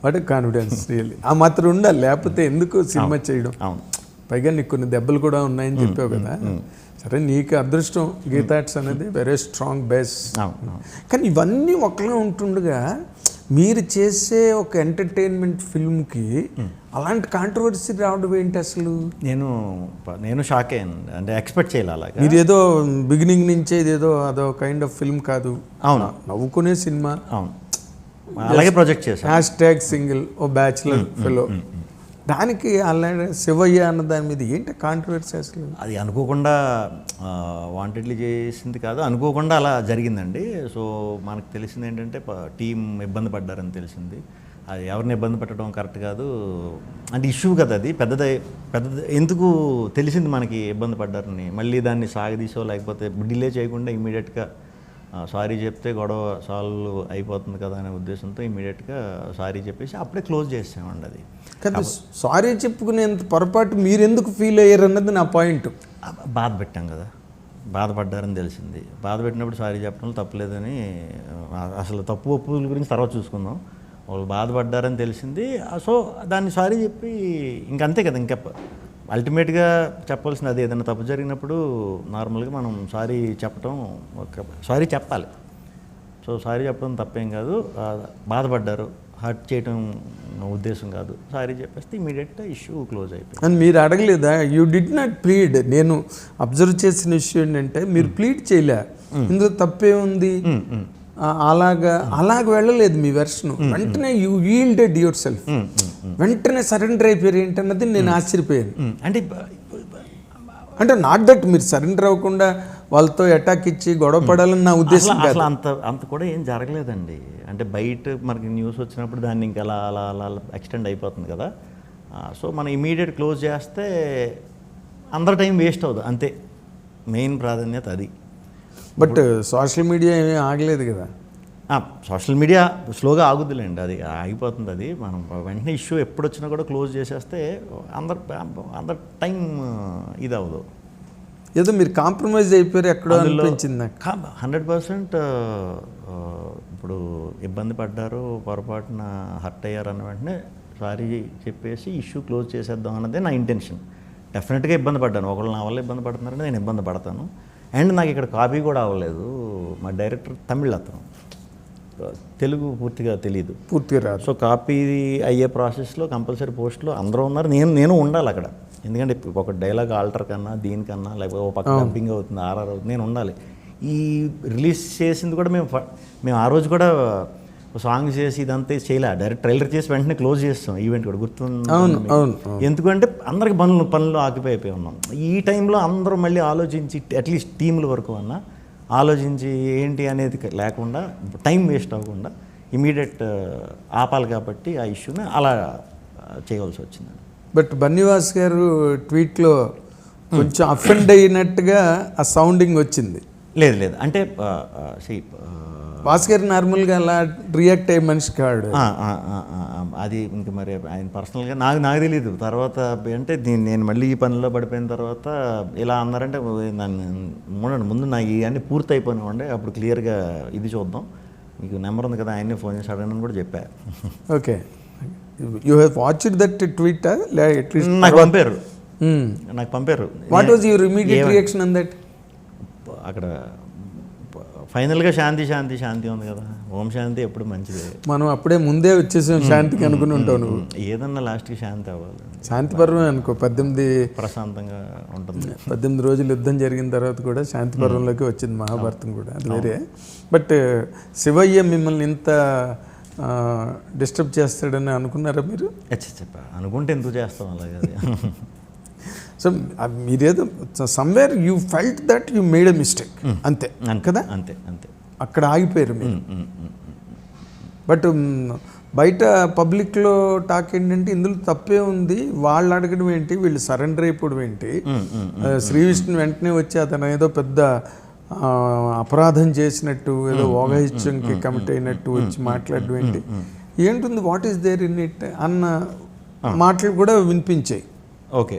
What confidence really ఆ మాత్రం ఉండాలి, లేకపోతే ఎందుకు సినిమా చేయడం. పైగా నీకు కొన్ని దెబ్బలు కూడా ఉన్నాయని చెప్పావు కదా. సరే నీకు అదృష్టం గీతాట్స్ అనేది వెరీ స్ట్రాంగ్ బేస్. కానీ ఇవన్నీ ఒకలా ఉంటుండగా మీరు చేసే ఒక ఎంటర్టైన్మెంట్ ఫిల్మ్కి అలాంటి కాంట్రవర్సీ రావడం ఏంటి అసలు? నేను షాక్ అయ్యాను, అంటే ఎక్స్పెక్ట్ చేయాలి అలాగే. మీరు ఏదో బిగినింగ్ నుంచే ఇదేదో అదో కైండ్ ఆఫ్ ఫిల్మ్ కాదు. అవును, నవ్వుకునే సినిమా. అవును, అలాగే ప్రొజెక్ట్ చేశాను. సింగిల్ ఓ బ్యాచులర్ ఫెలో, దానికి అలాగే శివయ్య అన్న దాని మీద ఏంటి కాంట్రవర్సీ అసలు? అది అనుకోకుండా వాంటెడ్లీ చేసింది కాదు, అనుకోకుండా అలా జరిగిందండి. సో మనకు తెలిసింది ఏంటంటే టీం ఇబ్బంది పడ్డారని తెలిసింది. అది ఎవరిని ఇబ్బంది పెట్టడం కరెక్ట్ కాదు, అంటే ఇష్యూ కదా అది, పెద్దది ఎందుకు తెలిసింది మనకి ఇబ్బంది పడ్డారని. మళ్ళీ దాన్ని సాగదీసో లేకపోతే డిలే చేయకుండా ఇమీడియట్గా సారీ చెప్తే గొడవ సాల్వ్ అయిపోతుంది కదా అనే ఉద్దేశంతో ఇమీడియట్గా సారీ చెప్పేసి అప్పుడే క్లోజ్ చేసామండి. అది కదా, సారీ చెప్పుకునేంత పొరపాటు మీరు ఎందుకు ఫీల్ అయ్యారు అన్నది నా పాయింట్. బాధ పెట్టాం కదా, బాధపడ్డారని తెలిసింది. బాధ పెట్టినప్పుడు సారీ చెప్పడం తప్పలేదని, అసలు తప్పు ఒప్పుల గురించి తర్వాత చూసుకుందాం. వాళ్ళు బాధపడ్డారని తెలిసింది. సో దాన్ని సారీ చెప్పి ఇంకంతే కదా. ఇంకా అల్టిమేట్గా చెప్పాల్సింది అది. ఏదైనా తప్పు జరిగినప్పుడు నార్మల్గా మనం సారీ చెప్పడం, సారీ చెప్పాలి. సో సారీ చెప్పడం తప్పేం కాదు. బాధపడ్డారు, హర్ట్ చేయడం ఉద్దేశం కాదు, సారీ చెప్పేస్తే ఇమీడియట్గా ఇష్యూ క్లోజ్ అయిపోయింది. అని మీరు అడగలేదా? You did not plead. నేను అబ్జర్వ్ చేసిన ఇష్యూ ఏంటంటే మీరు ప్లీడ్ చేయలే, ఇందులో తప్పే ఉంది అలాగ వెళ్ళలేదు మీ వెర్షన్. వెంటనే యూ ఈల్డెడ్ యువర్ సెల్ఫ్, వెంటనే సరెండర్ అయిపోయారు ఏంటన్నది నేను ఆశ్చర్యపోయాను. అంటే నాట్ దట్ మీరు సరెండర్ అవ్వకుండా వాళ్ళతో అటాక్ ఇచ్చి గొడవ పడాలని నా ఉద్దేశం కాదు. అంత కూడా ఏం జరగలేదండి. అంటే బయట మనకి న్యూస్ వచ్చినప్పుడు దాన్ని ఇంకా అలా అలా అలా ఎక్స్టెండ్ అయిపోతుంది కదా. సో మనం ఇమీడియట్ క్లోజ్ చేస్తే అందరి టైం వేస్ట్ అవుతుంది, అంతే మెయిన్ ప్రాధాన్యత అది. బట్ సోషల్ మీడియా ఏమీ ఆగలేదు కదా. సోషల్ మీడియా స్లోగా ఆగుద్దులేండి, అది ఆగిపోతుంది. అది మనం వెంటనే ఇష్యూ ఎప్పుడు వచ్చినా కూడా క్లోజ్ చేసేస్తే అందరు టైం ఇది అవ్వదు. ఏదో మీరు కాంప్రమైజ్ అయిపోయారు ఎక్కడో అనిపించింది నాకు. 100% ఇప్పుడు ఇబ్బంది పడ్డారు, పొరపాటున హర్ట్ అయ్యారు అన్న వెంటనే సారీ చెప్పేసి ఇష్యూ క్లోజ్ చేసేద్దాం అన్నదే నా ఇంటెన్షన్. డెఫినెట్గా ఇబ్బంది పడ్డాను, ఒకళ్ళు నా వల్ల ఇబ్బంది పడుతున్నారంటే నేను ఇబ్బంది పడతాను. అండ్ నాకు ఇక్కడ కాపీ కూడా అవ్వలేదు. మా డైరెక్టర్ తమిళ్ అతను, తెలుగు పూర్తిగా తెలియదు, పూర్తిగా రాదు. సో కాపీ అయ్యే ప్రాసెస్లో కంపల్సరీ పోస్ట్లో అందరూ ఉన్నారు, నేను ఉండాలి అక్కడ. ఎందుకంటే ఒక డైలాగ్ ఆల్టర్ కన్నా దీనికన్నా లేకపోతే ఒక పక్క డంపింగ్ అవుతుంది, ఆర్ఆర్ అవుతుంది, నేను ఉండాలి. ఈ రిలీజ్ చేసింది కూడా మేము ఆ రోజు కూడా సాంగ్ చేసి ఇదంతా చేయలే, డైరెక్ట్ ట్రైలర్ చేసి వెంటనే క్లోజ్ చేస్తాం ఈవెంట్ కూడా, గుర్తుంది. ఎందుకంటే అందరికి పనులు ఆక్యుపై అయిపోయి ఉన్నాం. ఈ టైంలో అందరూ మళ్ళీ ఆలోచించి అట్లీస్ట్ టీముల వరకు అన్నా ఆలోచించి ఏంటి అనేది లేకుండా టైం వేస్ట్ అవ్వకుండా ఇమీడియట్ ఆపాలి కాబట్టి ఆ ఇష్యూని అలా చేయవలసి వచ్చింది. బట్ బన్నీవాస్ గారు ట్వీట్లో కొంచెం అఫెండ్ అయినట్టుగా ఆ సౌండింగ్ వచ్చింది. లేదు అంటే వాస్ గారు నార్మల్గా అలా రియాక్ట్ అయ్యే మనిషి కాడు. అది ఇంక మరి ఆయన పర్సనల్గా నాకు తెలియదు. తర్వాత అంటే నేను మళ్ళీ ఈ పనిలో పడిపోయిన తర్వాత ఇలా అన్నారంటే ముందు నాకు ఇవన్నీ పూర్తి అయిపోయినామండి, అప్పుడు క్లియర్గా ఇది చూద్దాం, మీకు నెంబర్ ఉంది కదా ఆయన్ని ఫోన్ చేసి అడగనని కూడా చెప్పా. Okay, you have watched that tweet? నాకు పంపారు. What was your immediate reaction on that? అక్కడ ఫైనల్గా శాంతి ఉంది కదా, ఓం శాంతి ఎప్పుడు మంచిదే. మనం అప్పుడే ముందే వచ్చేసాం శాంతికి అనుకుని ఉంటావు నువ్వు. ఏదన్నా లాస్ట్కి శాంతి అవ్వాలి, శాంతి పర్వం అనుకో. 18 ప్రశాంతంగా ఉంటుంది. 18 రోజులు యుద్ధం జరిగిన తర్వాత కూడా శాంతి పర్వంలోకి వచ్చింది మహాభారతం కూడా, అది వేరే. బట్ శివయ్య మిమ్మల్ని ఇంత డిస్టర్బ్ చేస్తాడని అనుకున్నారా మీరు? అనుకుంటే ఎందుకు చేస్తాం అలాగే. సో మీరేదో somewhere you felt that you made a mistake, అంతే కదా, అంతే అక్కడ ఆగిపోయారు మీరు. బట్ బయట పబ్లిక్లో టాక్ ఏంటంటే ఇందులో తప్పే ఉంది, వాళ్ళు అడగడం ఏంటి, వీళ్ళు సరెండర్ అయిపోవడం ఏంటి, శ్రీ విష్ణు వెంటనే వచ్చి అతను ఏదో పెద్ద అపరాధం చేసినట్టు, ఏదో ఓఘహిత్యంకి కమిట్ అయినట్టు వచ్చి మాట్లాడడం ఏంటుంది, what is there in it అన్న మాటలు కూడా వినిపించాయి. ఓకే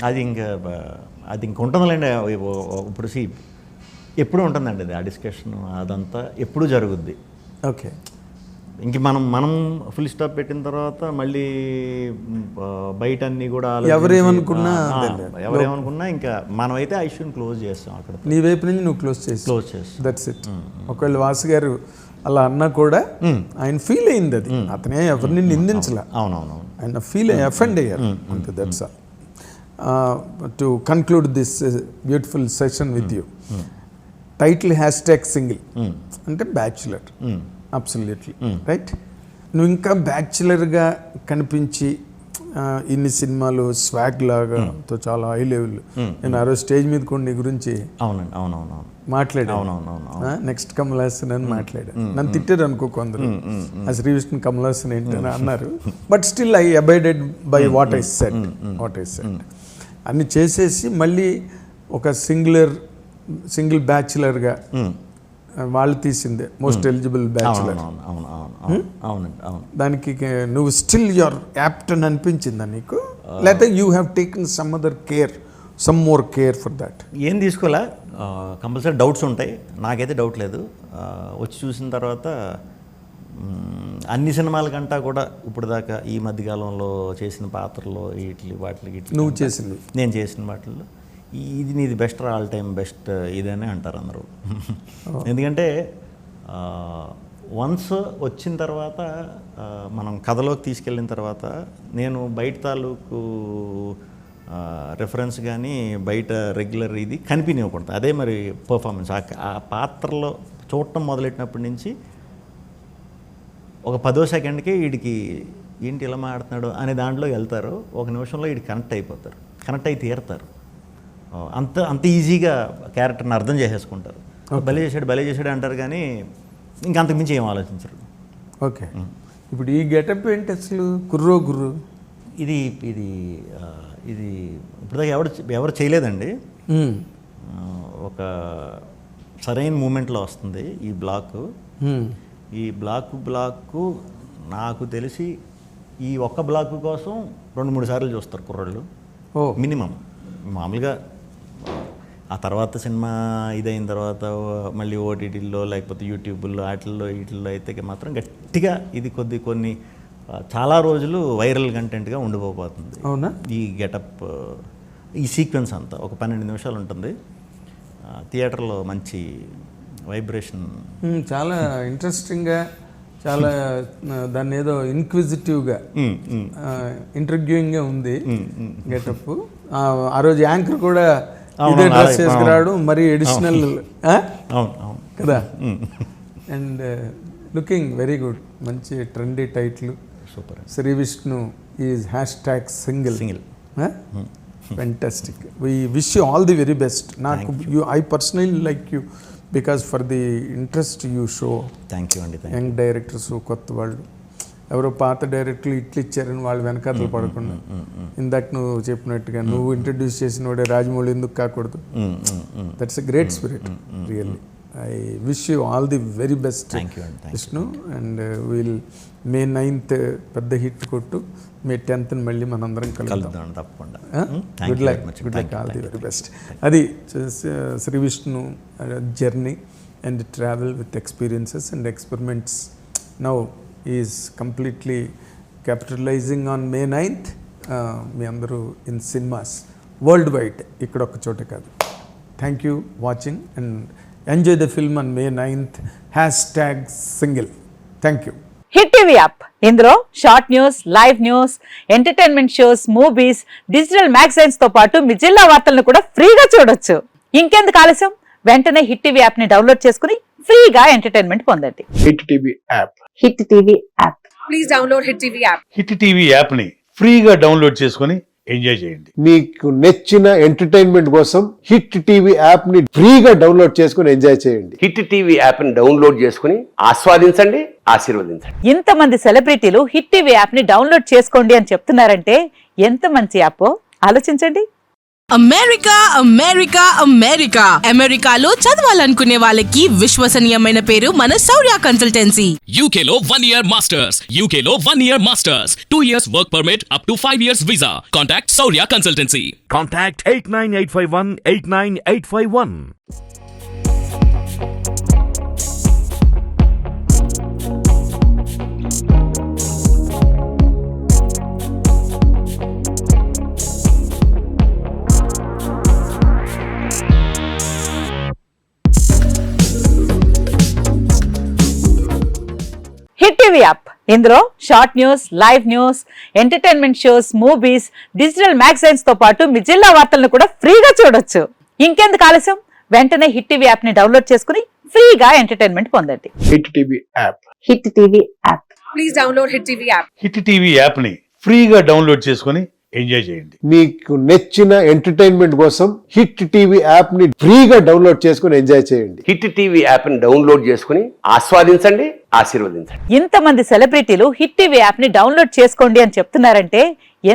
అది ఇంక ఉంటుందిలేండి. ఇప్పుడు ఎప్పుడు ఉంటుందండి అది, ఆ డిస్కషన్ అదంతా ఎప్పుడు జరుగుద్ది. ఓకే, ఇంక మనం ఫుల్ స్టాప్ పెట్టిన తర్వాత మళ్ళీ బయట అన్నీ కూడా ఎవరేమనుకున్నా ఇంకా మనమైతే ఆ ఇష్యూని క్లోజ్ చేస్తాం అక్కడ. నీ వైపు నుంచి నువ్వు క్లోజ్ చేస్తాం, దట్స్ ఇట్. ఒకవేళ వాసు గారు అలా అన్నా కూడా ఆయన ఫీల్ అయింది, అది అతనే ఎవరిని నిందించలే. అవునవును, ఆయన ఫీల్ అఫెండ్ అయ్యారు అంతే, that's all. To conclude this beautiful session with you, title #single అంటే బ్యాచులర్. Absolutely right. నువ్వు ఇంకా బ్యాచులర్గా కనిపించి ఇన్ని సినిమాలు స్వాగ్ లాగా తో చాలా హై లెవెల్. నేను ఆ రోజు స్టేజ్ మీద కూడా నీ గురించి మాట్లాడాను, నెక్స్ట్ కమల్ హాసన్ అని మాట్లాడాను. నన్ను తిట్టారు అనుకో కొందరు, ఆ శ్రీ విష్ణు కమల్ హాసన్ ఏంటని అన్నారు. But still I abided by what I said. అన్ని చేసేసి మళ్ళీ ఒక సింగిల్ బ్యాచులర్గా వాళ్ళు తీసిందే మోస్ట్ ఎలిజిబుల్ బ్యాచులర్. దానికి నువ్వు స్టిల్ యువర్ యాప్ట్ అని అనిపించిందా నీకు, లేకపోతే you have taken some other care, some more care for that? ఏం తీసుకోలే, కంపల్సరీ డౌట్స్ ఉంటాయి. నాకైతే డౌట్ లేదు. వచ్చి చూసిన తర్వాత అన్ని సినిమాల కంటా కూడా ఇప్పుడు దాకా ఈ మధ్యకాలంలో చేసిన పాత్రలో వాటికి నువ్వు చేసింది, నేను చేసిన వాటిల్లో ఇది నీది బెస్ట్, ఆల్ టైమ్ బెస్ట్ ఇదనే అంటారు అందరూ. ఎందుకంటే వన్స్ వచ్చిన తర్వాత మనం కథలోకి తీసుకెళ్ళిన తర్వాత నేను బయట తాలూకు రెఫరెన్స్ కానీ బయట రెగ్యులర్ ఇది కనిపించకూడదు. అదే మరి పర్ఫార్మెన్స్ ఆ పాత్రలో చూడటం మొదలెట్టినప్పటి నుంచి ఒక 10వ సెకండ్కి వీడికి ఏంటి ఇలా మాడుతున్నాడు అనే దాంట్లో వెళ్తారు. ఒక నిమిషంలో వీడికి కనెక్ట్ అయి తీరుతారు. అంత ఈజీగా క్యారెక్టర్ని అర్థం చేసేసుకుంటారు. భలే చేశాడు అంటారు కానీ ఇంకా అంతకుమించి ఏం ఆలోచించరు. ఓకే, ఇప్పుడు ఈ గెటప్ ఏంటి అసలు? గుర్రు ఇది ఇప్పటిదాకా ఎవరు చేయలేదండి. ఒక సరైన మూమెంట్లో వస్తుంది ఈ బ్లాక్. ఈ బ్లాక్ నాకు తెలిసి ఈ ఒక్క బ్లాక్ కోసం 2-3 సార్లు చూస్తారు కుర్రాళ్ళు మినిమం. మామూలుగా ఆ తర్వాత సినిమా ఇదైన తర్వాత మళ్ళీ ఓటీటీల్లో లేకపోతే యూట్యూబ్లో వీటిల్లో అయితే మాత్రం గట్టిగా ఇది కొన్ని చాలా రోజులు వైరల్ కంటెంట్గా ఉండిపోతుంది. అవునా? ఈ గెటప్, ఈ సీక్వెన్స్ అంతా ఒక 12 నిమిషాలు ఉంటుంది. థియేటర్లో మంచి వైబ్రేషన్, చాలా ఇంట్రెస్టింగ్గా, చాలా దాన్ని ఏదో ఇన్క్విజిటివ్గా ఇంటర్వ్యూయింగ్గా ఉంది గెటప్. ఆ రోజు యాంకర్ కూడా ఇదే డ్రెస్ చేసుకురాడు, మరి ఎడిషనల్ కదా. అండ్ లుకింగ్ వెరీ గుడ్, మంచి trendy title. Super. Shri Vishnu is #single. Fantastic. We wish you all the very best. నాకు I personally like you because for the interest you show. Thank you అండి. Young directors, కొత్త వాళ్ళు, ఎవరో పాత డైరెక్టర్లు ఇచ్చారని వాళ్ళు వెనకాతలు పడకుండా, ఇందాక నువ్వు చెప్పినట్టుగా నువ్వు ఇంట్రడ్యూస్ చేసిన వాడే రాజమౌళి ఎందుకు కాకూడదు? That's a great spirit really. I wish you all the very best Vishnu. And we'll May 9th పెద్ద హిట్ కొట్టు, May 10th మళ్ళీ మనందరం కలుద్దాం తప్పకుండా. Good luck, all the very best. అది Shri Vishnu journey and travel with experiences and experiments. Now is completely capitalizing on May 9th. మీ అందరూ in cinemas worldwide, ఇక్కడ ఒక చోట కాదు. Thank you watching and enjoy the film on May 9th. #single. Thank you. Hit TV app, ఇందులో short news, live news, entertainment shows, movies, digital magazines తో పాటు మీ జిల్లా వార్తలను కూడా ఫ్రీగా చూడొచ్చు. ఇంకెందుకు ఆలస్యం, వెంటనే హిట్ టీవీ యాప్ ని డౌన్లోడ్ చేసుకుని ఫ్రీగా ఎంటర్టైన్మెంట్ పొందండి. Hit TV app. Hit TV app. Please download hit TV app. Hit TV app ని ఫ్రీగా డౌన్లోడ్ చేసుకుని ఎంజాయ్ చేయండి. మీకు నచ్చిన ఎంటర్టైన్మెంట్ కోసం హిట్ టీవీ యాప్ ని ఫ్రీగా డౌన్లోడ్ చేసుకుని ఎంజాయ్ చేయండి. హిట్ టీవీ యాప్ ని డౌన్లోడ్ చేసుకుని ఆస్వాదించండి, ఆశీర్వదించండి. ఇంతమంది సెలబ్రిటీలు హిట్ టీవీ యాప్ ని డౌన్లోడ్ చేసుకోండి అని చెప్తున్నారంటే ఎంత మంచి యాప్ ఆలోచించండి. అమెరికాలో చదవాలనుకునే వాళ్ళకి విశ్వసనీయమైన పేరు మన శౌర్య కన్సల్టెన్సీ. UK లో 1 year masters, UK లో 1 year masters, 2 years work permit up to 5 years visa. Contact Saurya Consultancy. Contact 89851 89851. TV app. ఇందులో short news, live news, entertainment shows, movies, digital magazines తో పాటు మీ జిల్లా వార్తలను కూడా ఫ్రీగా చూడొచ్చు. ఇంకెందుకు ఆలస్యం, వెంటనే హిట్ టీవీ యాప్ ని డౌన్లోడ్ చేసుకుని ఫ్రీగా ఎంటర్టైన్మెంట్ పొందండి. Hit TV app. Hit TV app. Please download Hit TV app. Hit TV యాప్ని ఫ్రీగా డౌన్లోడ్ చేసుకొని ఎంజాయ్ చేయండి. మీకు నచ్చిన ఎంటర్టైన్మెంట్ కోసం హిట్ టీవీ యాప్ ని ఫ్రీగా డౌన్లోడ్ చేసుకుని ఎంజాయ్ చేయండి. హిట్ టీవీ యాప్ని డౌన్లోడ్ చేసుకుని ఆస్వాదించండి, ఆశీర్వదించండి. ఇంతమంది సెలబ్రిటీలు హిట్ టీవీ యాప్ ని డౌన్లోడ్ చేసుకోండి అని చెప్తున్నారంటే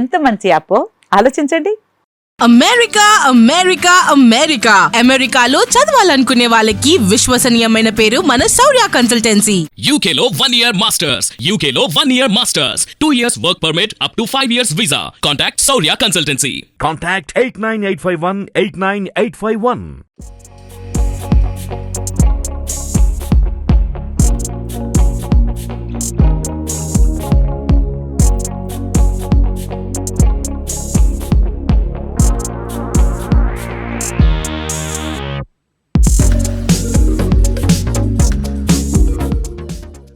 ఎంత మంచి యాప్ ఆలోచించండి. అమెరికా అమెరికా అమెరికా అమెరికాలో చదవాలనుకునే వాళ్ళకి విశ్వసనీయమైన పేరు మన శౌర్య కన్సల్టెన్సీ. UK లో 1 year masters. UK లో 1 year masters. 2 years work permit up to 5 years visa. Contact Saurya Consultancy. Contact 89851 89851.